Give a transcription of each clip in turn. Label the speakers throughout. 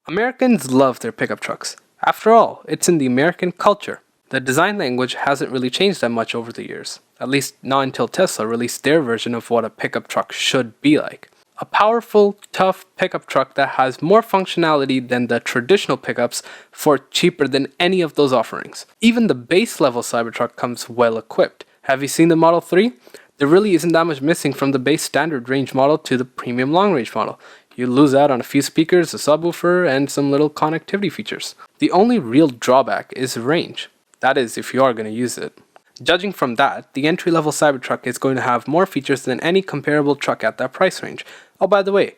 Speaker 1: Americans love their pickup trucks. After all, it's in the American culture. The design language hasn't really changed that much over the years, at least not until Tesla released their version of what a pickup truck should be like. A powerful, tough pickup truck that has more functionality than the traditional pickups for cheaper than any of those offerings. Even the base level Cybertruck comes well equipped. Have you seen the Model 3? There really isn't that much missing from the base standard range model to the premium long range model. You lose out on a few speakers, a subwoofer, and some little connectivity features. The only real drawback is range. That is, if you are going to use it. Judging from that, the entry-level Cybertruck is going to have more features than any comparable truck at that price range. Oh, by the way,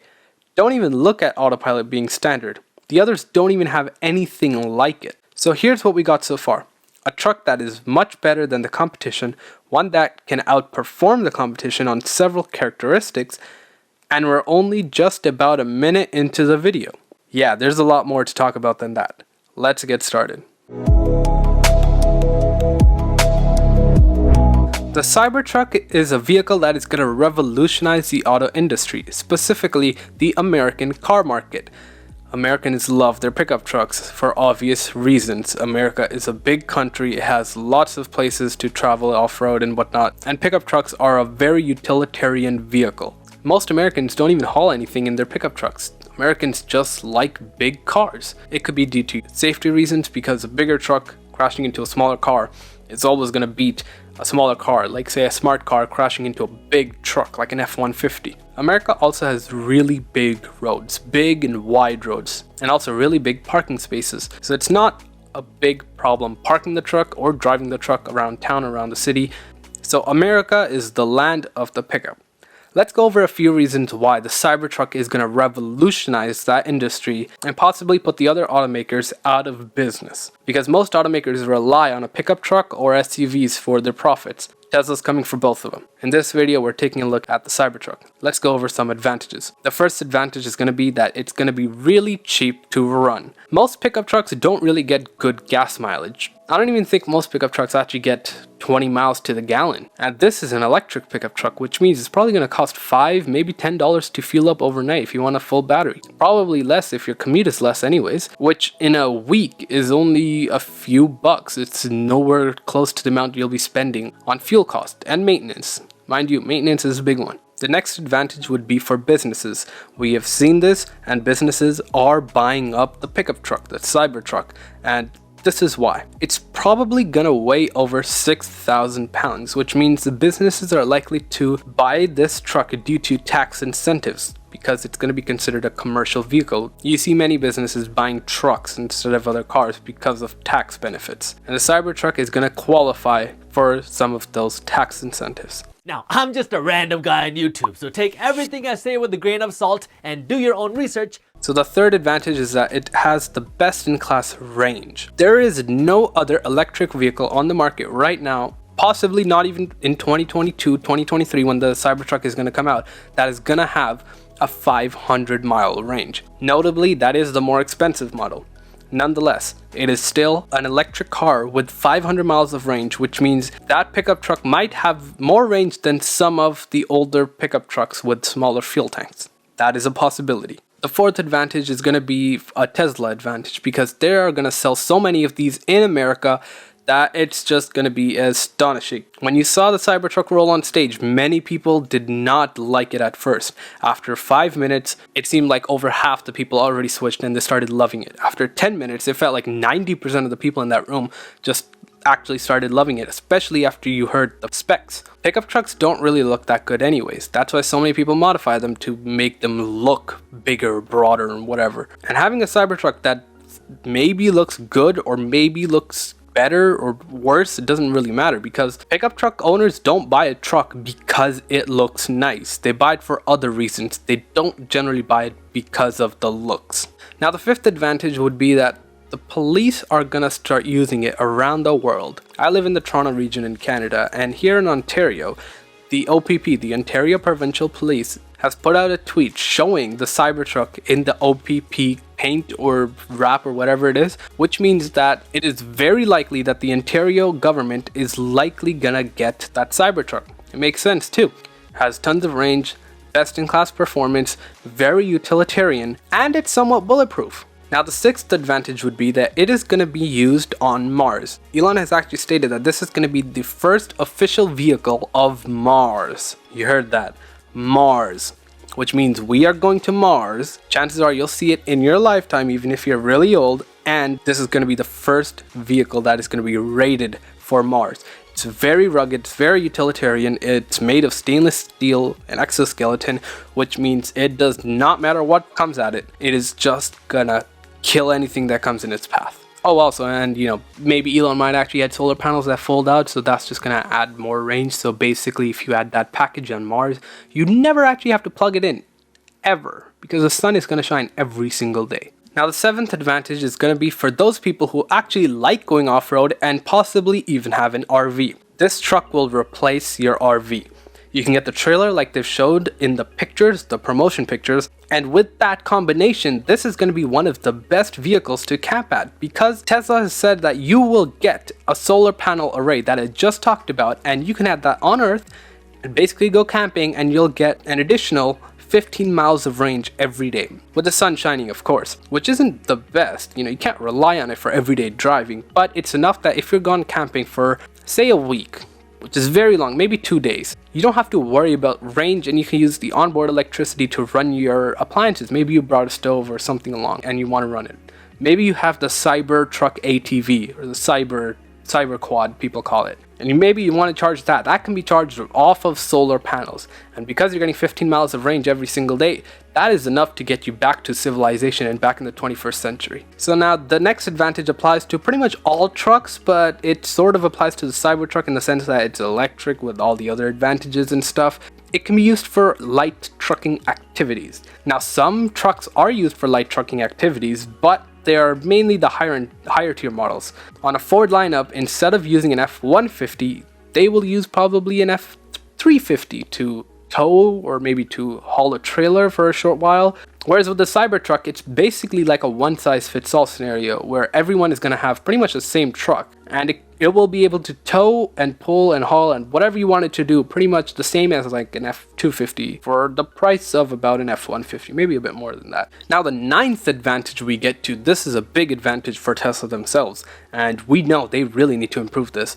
Speaker 1: don't even look at autopilot being standard. The others don't even have anything like it. So here's what we got so far. A truck that is much better than the competition, one that can outperform the competition on several characteristics, and we're only just about a minute into the video. Yeah, there's a lot more to talk about than that. Let's get started. The Cybertruck is a vehicle that is going to revolutionize the auto industry, specifically the American car market. Americans love their pickup trucks for obvious reasons. America is a big country, it has lots of places to travel off-road and whatnot, and pickup trucks are a very utilitarian vehicle. Most Americans don't even haul anything in their pickup trucks. Americans just like big cars. It could be due to safety reasons, because a bigger truck crashing into a smaller car is always going to beat a smaller car, like say a smart car crashing into a big truck like an F-150. America also has really big roads, big and wide roads, and also really big parking spaces. So it's not a big problem parking the truck or driving the truck around town, around the city. So America is the land of the pickup. Let's go over a few reasons why the Cybertruck is going to revolutionize that industry and possibly put the other automakers out of business. Because most automakers rely on a pickup truck or SUVs for their profits. Tesla's coming for both of them. In this video, we're taking a look at the Cybertruck. Let's go over some advantages. The first advantage is going to be that it's going to be really cheap to run. Most pickup trucks don't really get good gas mileage. I don't even think most pickup trucks actually get 20 miles to the gallon. And this is an electric pickup truck, which means it's probably going to cost $5, maybe $10 to fuel up overnight if you want a full battery. Probably less if your commute is less anyways, which in a week is only a few bucks. It's nowhere close to the amount you'll be spending on fuel cost and maintenance. Mind you, maintenance is a big one. The next advantage would be for businesses. We have seen this, and businesses are buying up the pickup truck, the Cybertruck, and this is why. It's probably gonna weigh over 6,000 pounds, which means the businesses are likely to buy this truck due to tax incentives, because it's going to be considered a commercial vehicle. You see many businesses buying trucks instead of other cars because of tax benefits. And the Cybertruck is going to qualify for some of those tax incentives.
Speaker 2: Now, I'm just a random guy on YouTube, so take everything I say with a grain of salt and do your own research.
Speaker 1: So the third advantage is that it has the best-in-class range. There is no other electric vehicle on the market right now, possibly not even in 2022, 2023 when the Cybertruck is going to come out, that is going to have a 500-mile range. Notably, that is the more expensive model. Nonetheless, it is still an electric car with 500 miles of range, which means that pickup truck might have more range than some of the older pickup trucks with smaller fuel tanks. That is a possibility. The fourth advantage is going to be a Tesla advantage, because they are going to sell so many of these in America that it's just going to be astonishing. When you saw the Cybertruck roll on stage, many people did not like it at first. After 5 minutes, it seemed like over half the people already switched and they started loving it. After 10 minutes, it felt like 90% of the people in that room just actually started loving it, especially after you heard the specs. Pickup trucks don't really look that good anyways. That's why so many people modify them to make them look bigger, broader, and whatever. And having a Cybertruck that maybe looks good or maybe looks better or worse, it doesn't really matter, because pickup truck owners don't buy a truck because it looks nice. They buy it for other reasons. They don't generally buy it because of the looks. Now, the fifth advantage would be that the police are gonna start using it around the world. I live in the Toronto region in Canada, and here in Ontario, the OPP, the Ontario Provincial Police, has put out a tweet showing the Cybertruck in the OPP paint or wrap or whatever it is, which means that it is very likely that the Ontario government is likely gonna get that Cybertruck. It makes sense too. Has tons of range, best in class performance, very utilitarian, and it's somewhat bulletproof. Now the sixth advantage would be that it is going to be used on Mars. Elon has actually stated that this is going to be the first official vehicle of Mars. You heard that. Mars. Which means we are going to Mars. Chances are you'll see it in your lifetime, even if you're really old. And this is going to be the first vehicle that is going to be rated for Mars. It's very rugged, it's very utilitarian, it's made of stainless steel and exoskeleton, which means it does not matter what comes at it. It is just gonna kill anything that comes in its path. Oh, also, and maybe Elon might actually add solar panels that fold out, so that's just gonna add more range. So basically, if you add that package on Mars, you never actually have to plug it in, ever, because the sun is gonna shine every single day. Now the seventh advantage is going to be for those people who actually like going off-road and possibly even have an RV. This truck will replace your RV. You can get the trailer like they've showed in the pictures, the promotion pictures, and with that combination, this is going to be one of the best vehicles to camp at, because Tesla has said that you will get a solar panel array that I just talked about, and you can add that on Earth and basically go camping, and you'll get an additional 15 miles of range every day, with the sun shining, of course, which isn't the best. You can't rely on it for everyday driving, but it's enough that if you're gone camping for, say, a week, which is very long, maybe 2 days, you don't have to worry about range, and you can use the onboard electricity to run your appliances. Maybe you brought a stove or something along and you want to run it. Maybe you have the Cybertruck ATV, or the Cyber Quad, people call it. And maybe you want to charge that. That can be charged off of solar panels. And because you're getting 15 miles of range every single day, that is enough to get you back to civilization and back in the 21st century. So now the next advantage applies to pretty much all trucks, but it sort of applies to the Cybertruck in the sense that it's electric with all the other advantages and stuff. It can be used for light trucking activities. Now some trucks are used for light trucking activities, but they are mainly the higher tier models. On a Ford lineup, instead of using an F-150, they will use probably an F-350 to tow or maybe to haul a trailer for a short while. Whereas with the Cybertruck, it's basically like a one-size-fits-all scenario where everyone is going to have pretty much the same truck, and it will be able to tow and pull and haul and whatever you want it to do, pretty much the same as like an F-250 for the price of about an F-150, maybe a bit more than that. Now the ninth advantage we get to, this is a big advantage for Tesla themselves, and we know they really need to improve this.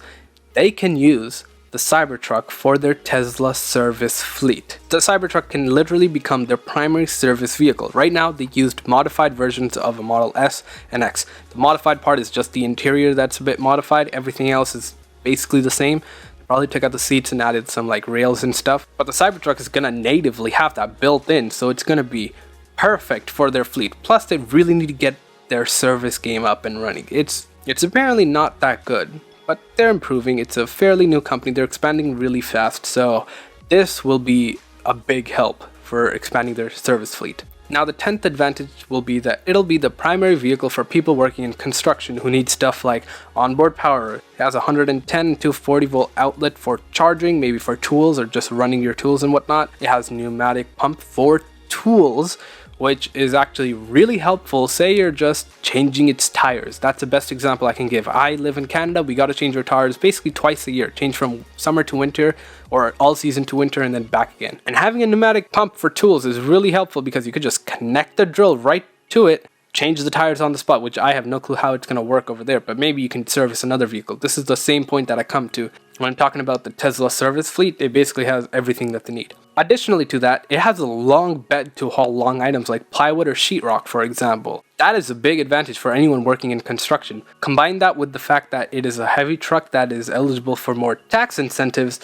Speaker 1: They can use the Cybertruck for their Tesla service fleet. The Cybertruck can literally become their primary service vehicle. Right now, they used modified versions of a Model S and X. The modified part is just the interior that's a bit modified. Everything else is basically the same. They probably took out the seats and added some like rails and stuff. But the Cybertruck is gonna natively have that built in, so it's gonna be perfect for their fleet. Plus, they really need to get their service game up and running. It's apparently not that good, but they're improving. It's a fairly new company. They're expanding really fast, so this will be a big help for expanding their service fleet. Now the 10th advantage will be that it'll be the primary vehicle for people working in construction who need stuff like onboard power. It has a 110 to 40 volt outlet for charging, maybe for tools or just running your tools and whatnot. It has pneumatic pump for tools, which is actually really helpful. Say you're just changing its tires. That's the best example I can give. I live in Canada. We got to change our tires basically twice a year. Change from summer to winter, or all season to winter, and then back again. And having a pneumatic pump for tools is really helpful because you could just connect the drill right to it, change the tires on the spot, which I have no clue how it's going to work over there, but maybe you can service another vehicle. This is the same point that I come to when I'm talking about the Tesla service fleet. It basically has everything that they need. Additionally to that, it has a long bed to haul long items like plywood or sheetrock, for example. That is a big advantage for anyone working in construction. Combine that with the fact that it is a heavy truck that is eligible for more tax incentives,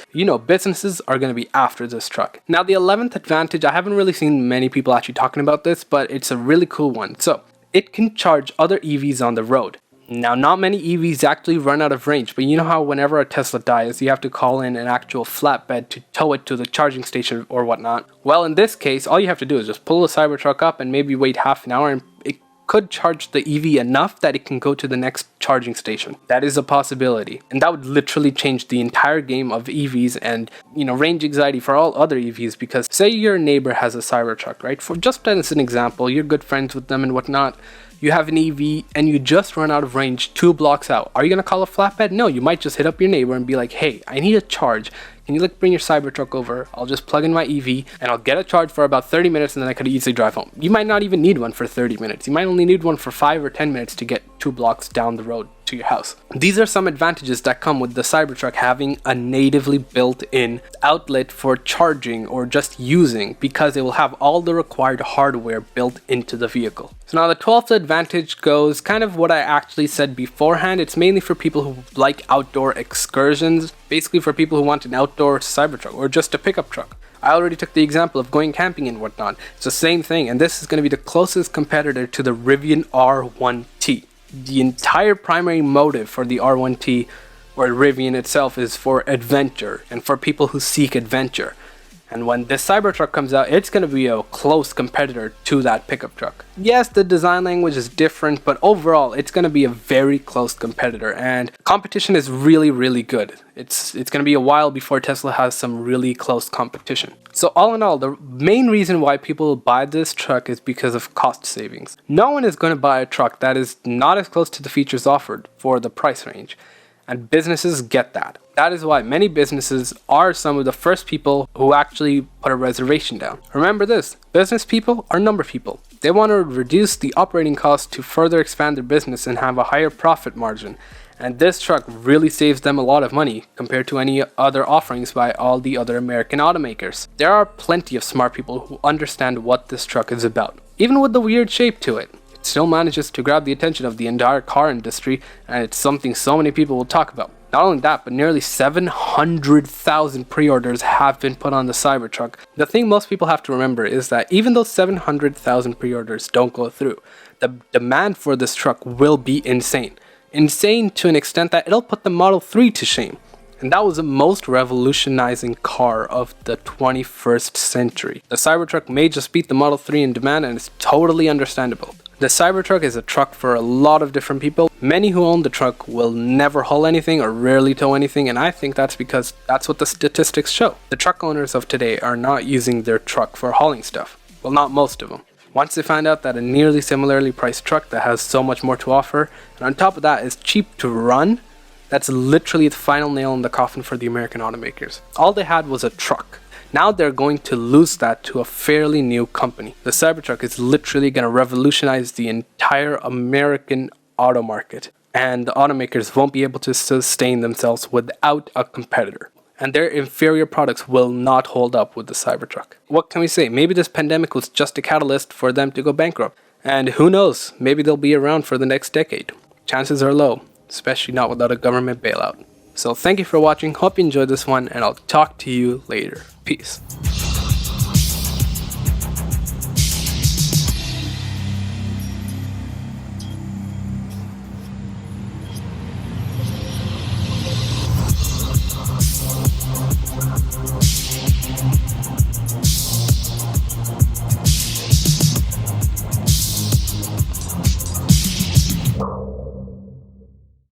Speaker 1: businesses are going to be after this truck. Now the 11th advantage, I haven't really seen many people actually talking about this, but it's a really cool one. So, it can charge other EVs on the road. Now, not many EVs actually run out of range, but you know how whenever a Tesla dies, you have to call in an actual flatbed to tow it to the charging station or whatnot? Well, in this case, all you have to do is just pull the Cybertruck up and maybe wait half an hour, and it could charge the EV enough that it can go to the next charging station. That is a possibility. And that would literally change the entire game of EVs and, range anxiety for all other EVs, because say your neighbor has a Cybertruck, right? For just as an example, you're good friends with them and whatnot. You have an EV and you just run out of range 2 blocks out. Are you going to call a flatbed? No, you might just hit up your neighbor and be like, hey, I need a charge. can you like bring your Cybertruck over? I'll just plug in my EV and I'll get a charge for about 30 minutes and then I could easily drive home. You might not even need one for 30 minutes. You might only need one for 5 or 10 minutes to get 2 blocks down the road to your house. These are some advantages that come with the Cybertruck having a natively built-in outlet for charging or just using, because it will have all the required hardware built into the vehicle. So now the 12th advantage goes kind of what I actually said beforehand. It's mainly for people who like outdoor excursions, basically for people who want an outdoor Cybertruck or just a pickup truck. I already took the example of going camping and whatnot. It's the same thing, and this is going to be the closest competitor to the Rivian R1T. The entire primary motive for the R1T or Rivian itself is for adventure and for people who seek adventure. And when this Cybertruck comes out, it's going to be a close competitor to that pickup truck. Yes, the design language is different, but overall, it's going to be a very close competitor. And competition is really, really good. It's going to be a while before Tesla has some really close competition. So all in all, the main reason why people buy this truck is because of cost savings. No one is going to buy a truck that is not as close to the features offered for the price range. And businesses get that. That is why many businesses are some of the first people who actually put a reservation down. Remember this, business people are number people. They want to reduce the operating costs to further expand their business and have a higher profit margin. And this truck really saves them a lot of money compared to any other offerings by all the other American automakers. There are plenty of smart people who understand what this truck is about, even with the weird shape to it. Still manages to grab the attention of the entire car industry, and it's something so many people will talk about. Not only that, but nearly 700,000 pre-orders have been put on the Cybertruck. The thing most people have to remember is that even though 700,000 pre-orders don't go through, the demand for this truck will be insane. Insane to an extent that it'll put the Model 3 to shame. And that was the most revolutionizing car of the 21st century. The Cybertruck may just beat the Model 3 in demand, and it's totally understandable. The Cybertruck is a truck for a lot of different people. Many who own the truck will never haul anything or rarely tow anything, and I think that's because that's what the statistics show. The truck owners of today are not using their truck for hauling stuff. Well, not most of them. Once they find out that a nearly similarly priced truck that has so much more to offer, and on top of that is cheap to run, that's literally the final nail in the coffin for the American automakers. All they had was a truck. Now they're going to lose that to a fairly new company. The Cybertruck is literally going to revolutionize the entire American auto market, and the automakers won't be able to sustain themselves without a competitor. And their inferior products will not hold up with the Cybertruck. What can we say? Maybe this pandemic was just a catalyst for them to go bankrupt. And who knows, maybe they'll be around for the next decade. Chances are low, especially not without a government bailout. So thank you for watching, hope you enjoyed this one, and I'll talk to you later. Peace.